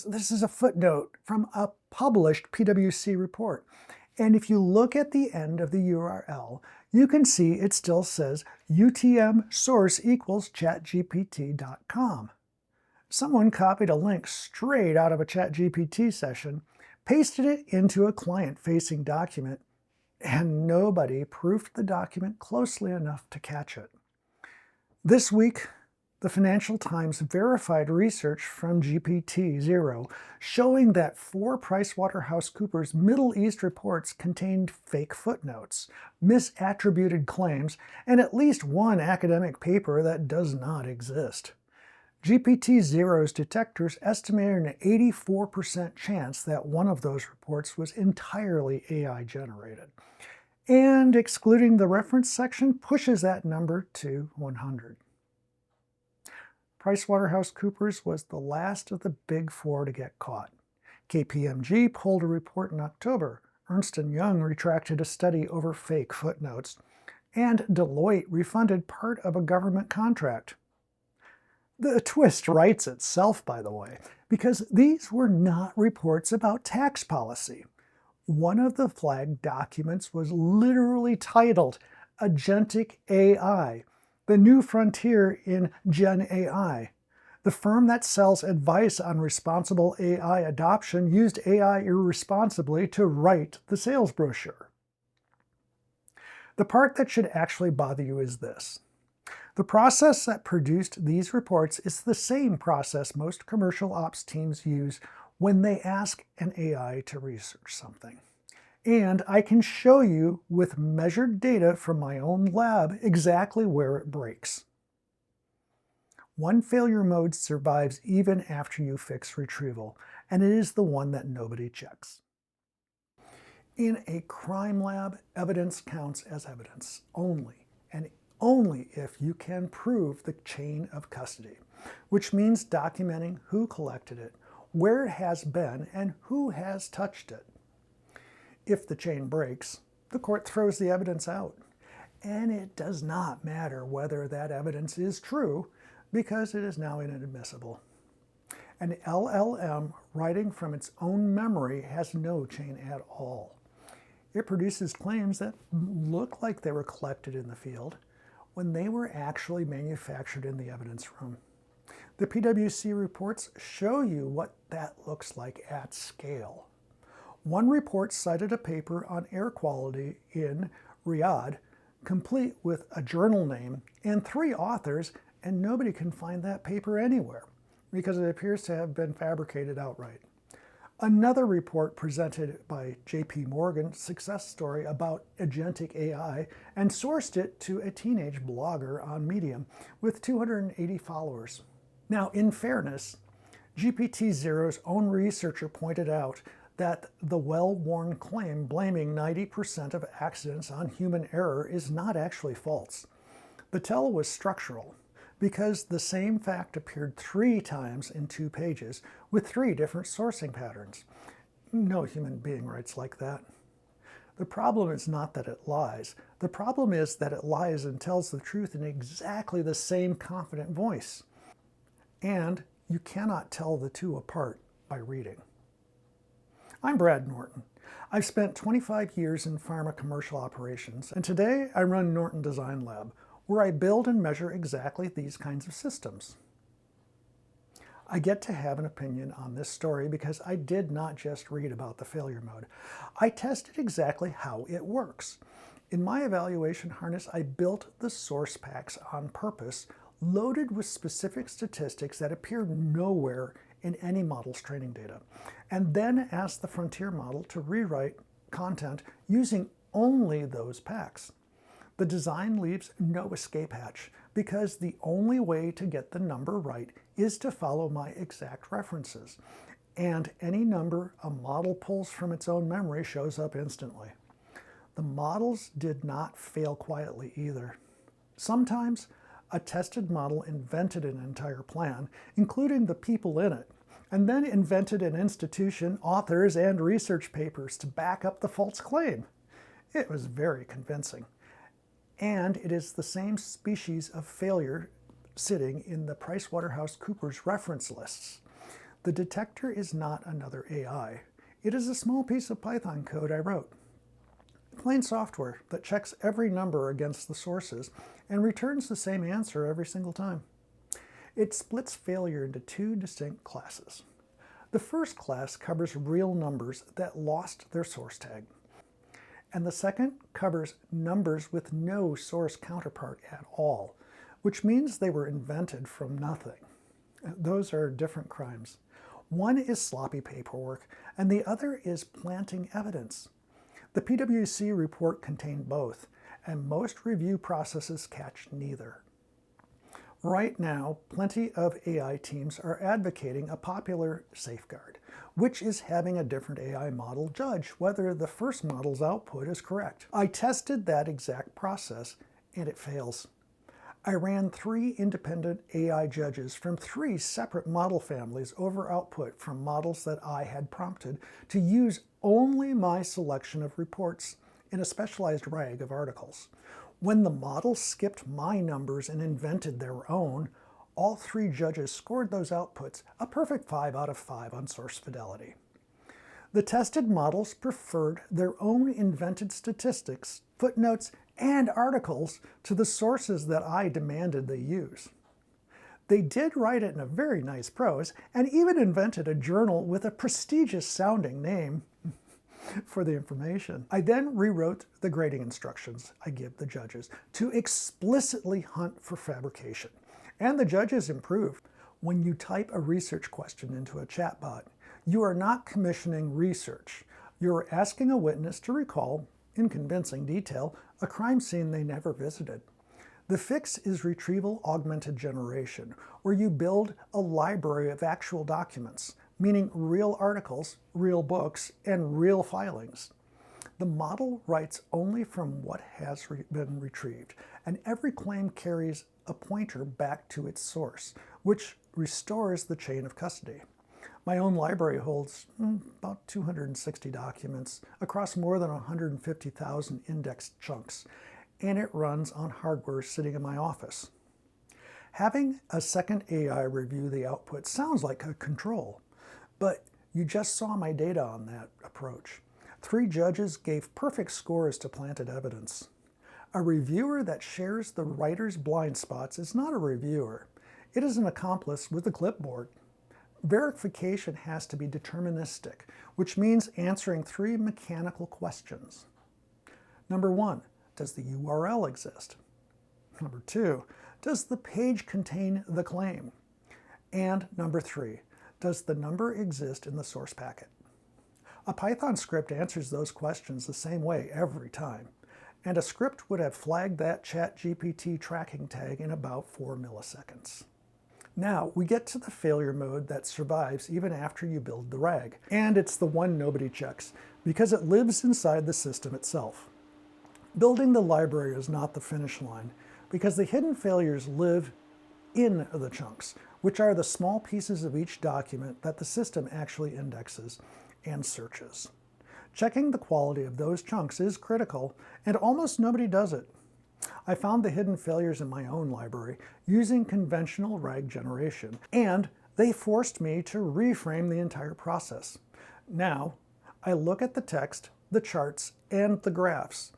this is a footnote from a published PwC report. And if you look at the end of the URL, you can see it still says UTM source equals chatgpt.com. Someone copied a link straight out of a ChatGPT session, pasted it into a client-facing document, and nobody proofed the document closely enough to catch it. This week, the Financial Times verified research from GPTZero showing that 4 PricewaterhouseCoopers Middle East reports contained fake footnotes, misattributed claims, and at least one academic paper that does not exist. GPTZero's detectors estimated an 84% chance that one of those reports was entirely AI generated. And excluding the reference section pushes that number to 100. PricewaterhouseCoopers was the last of the big 4 to get caught. KPMG pulled a report in October, Ernst & Young retracted a study over fake footnotes, and Deloitte refunded part of a government contract. The twist writes itself, by the way, because these were not reports about tax policy. One of the flagged documents was literally titled Agentic AI, the new frontier in Gen AI. The firm that sells advice on responsible AI adoption used AI irresponsibly to write the sales brochure. The part that should actually bother you is this. The process that produced these reports is the same process most commercial ops teams use when they ask an AI to research something. And I can show you with measured data from my own lab exactly where it breaks. One failure mode survives even after you fix retrieval, and it is the one that nobody checks. In a crime lab, evidence counts as evidence only, and only if you can prove the chain of custody, which means documenting who collected it, where it has been, and who has touched it. If the chain breaks, the court throws the evidence out. And it does not matter whether that evidence is true, because it is now inadmissible. An LLM writing from its own memory has no chain at all. It produces claims that look like they were collected in the field when they were actually manufactured in the evidence room. The PwC reports show you what that looks like at scale. One report cited a paper on air quality in Riyadh, complete with a journal name and 3 authors, and nobody can find that paper anywhere because it appears to have been fabricated outright. Another report presented by JP Morgan's success story about agentic AI and sourced it to a teenage blogger on Medium with 280 followers. Now, in fairness, GPTZero's own researcher pointed out that the well-worn claim blaming 90% of accidents on human error is not actually false. The tell was structural, because the same fact appeared 3 times in 2 pages with 3 different sourcing patterns. No human being writes like that. The problem is not that it lies. The problem is that it lies and tells the truth in exactly the same confident voice. And you cannot tell the two apart by reading. I'm Brad Norton. I've spent 25 years in pharma commercial operations, and today I run Norton Design Lab, where I build and measure exactly these kinds of systems. I get to have an opinion on this story because I did not just read about the failure mode. I tested exactly how it works. In my evaluation harness, I built the source packs on purpose, loaded with specific statistics that appeared nowhere in any model's training data, and then asked the frontier model to rewrite content using only those packs. The design leaves no escape hatch because the only way to get the number right is to follow my exact references, and any number a model pulls from its own memory shows up instantly. The models did not fail quietly either. Sometimes a tested model invented an entire plan, including the people in it, and then invented an institution, authors, and research papers to back up the false claim. It was very convincing. And it is the same species of failure sitting in the PricewaterhouseCoopers reference lists. The detector is not another AI. It is a small piece of Python code I wrote. Plain software that checks every number against the sources and returns the same answer every single time. It splits failure into two distinct classes. The first class covers real numbers that lost their source tag, and the second covers numbers with no source counterpart at all, which means they were invented from nothing. Those are different crimes. One is sloppy paperwork, and the other is planting evidence. The PwC report contained both, and most review processes catch neither. Right now, plenty of AI teams are advocating a popular safeguard, which is having a different AI model judge whether the first model's output is correct. I tested that exact process, and it fails. I ran 3 independent AI judges from 3 separate model families over output from models that I had prompted to use only my selection of reports in a specialized RAG of articles. When the model skipped my numbers and invented their own, all 3 judges scored those outputs a perfect 5 out of 5 on source fidelity. The tested models preferred their own invented statistics, footnotes, and articles to the sources that I demanded they use. They did write it in a very nice prose and even invented a journal with a prestigious sounding name for the information. I then rewrote the grading instructions I give the judges to explicitly hunt for fabrication. And the judges improved. When you type a research question into a chatbot, you are not commissioning research. You're asking a witness to recall, in convincing detail, a crime scene they never visited. The fix is retrieval augmented generation, where you build a library of actual documents, meaning real articles, real books, and real filings. The model writes only from what has been retrieved, and every claim carries a pointer back to its source, which restores the chain of custody. My own library holds about 260 documents across more than 150,000 indexed chunks, and it runs on hardware sitting in my office. Having a second AI review the output sounds like a control, but you just saw my data on that approach. 3 judges gave perfect scores to planted evidence. A reviewer that shares the writer's blind spots is not a reviewer. It is an accomplice with a clipboard. Verification has to be deterministic, which means answering 3 mechanical questions. Number 1, does the URL exist? Number 2, does the page contain the claim? And number 3, does the number exist in the source packet? A Python script answers those questions the same way every time, and a script would have flagged that ChatGPT tracking tag in about 4 milliseconds. Now we get to the failure mode that survives even after you build the RAG, and it's the one nobody checks because it lives inside the system itself. Building the library is not the finish line because the hidden failures live in the chunks, which are the small pieces of each document that the system actually indexes and searches. Checking the quality of those chunks is critical, and almost nobody does it. I found the hidden failures in my own library using conventional RAG generation, and they forced me to reframe the entire process. Now, I look at the text, the charts, and the graphs,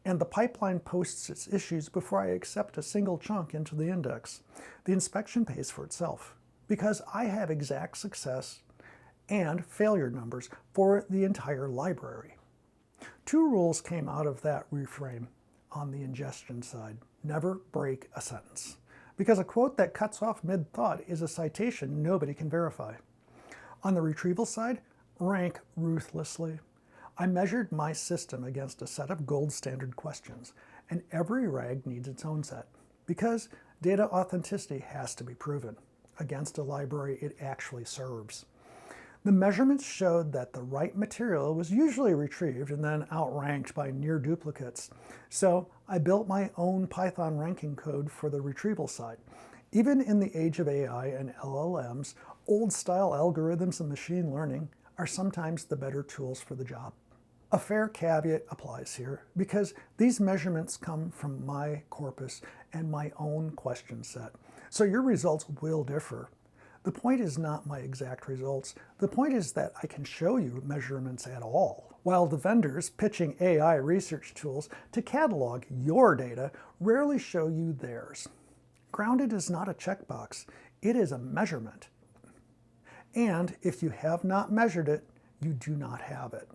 and the pipeline posts its issues before I accept a single chunk into the index. The inspection pays for itself, because I have exact success and failure numbers for the entire library. 2 rules came out of that reframe on the ingestion side. Never break a sentence, because a quote that cuts off mid-thought is a citation nobody can verify. On the retrieval side, rank ruthlessly. I measured my system against a set of gold standard questions, and every RAG needs its own set, because data authenticity has to be proven against a library it actually serves. The measurements showed that the right material was usually retrieved and then outranked by near duplicates. So I built my own Python ranking code for the retrieval side. Even in the age of AI and LLMs, old-style algorithms and machine learning are sometimes the better tools for the job. A fair caveat applies here because these measurements come from my corpus and my own question set, so your results will differ. The point is not my exact results. The point is that I can show you measurements at all. While the vendors pitching AI research tools to catalog your data rarely show you theirs. Grounded is not a checkbox. It is a measurement. And if you have not measured it, you do not have it.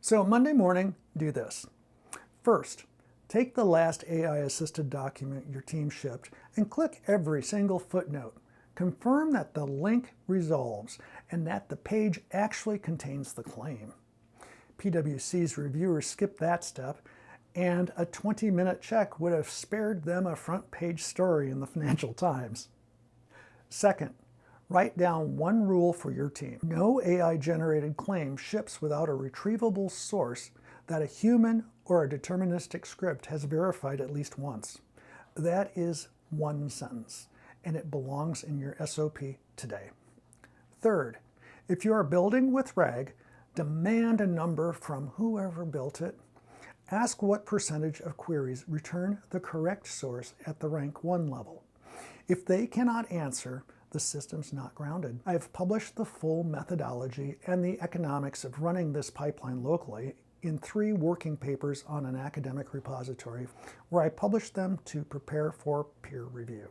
So Monday morning, do this. First, take the last AI-assisted document your team shipped and click every single footnote. Confirm that the link resolves and that the page actually contains the claim. PwC's reviewers skipped that step, and a 20-minute check would have spared them a front-page story in the Financial Times. Second, write down one rule for your team. No AI-generated claim ships without a retrievable source that a human or a deterministic script has verified at least once. That is one sentence, and it belongs in your SOP today. Third, if you are building with RAG, demand a number from whoever built it. Ask what percentage of queries return the correct source at the rank 1 level. If they cannot answer, the system's not grounded. I have published the full methodology and the economics of running this pipeline locally in 3 working papers on an academic repository where I published them to prepare for peer review.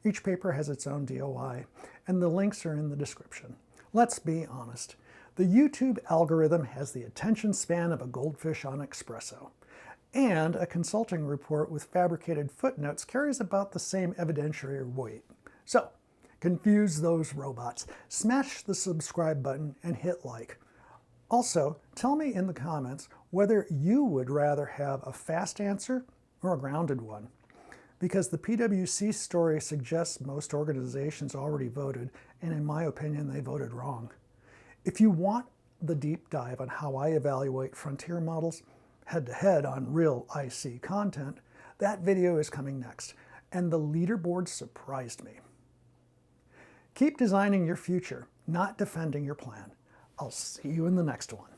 Each paper has its own DOI, and the links are in the description. Let's be honest. The YouTube algorithm has the attention span of a goldfish on espresso. And a consulting report with fabricated footnotes carries about the same evidentiary weight. So, confuse those robots. Smash the subscribe button and hit like. Also, tell me in the comments whether you would rather have a fast answer or a grounded one. Because the PwC story suggests most organizations already voted, and in my opinion, they voted wrong. If you want the deep dive on how I evaluate frontier models head-to-head on real IC content, that video is coming next, and the leaderboard surprised me. Keep designing your future, not defending your plan. I'll see you in the next one.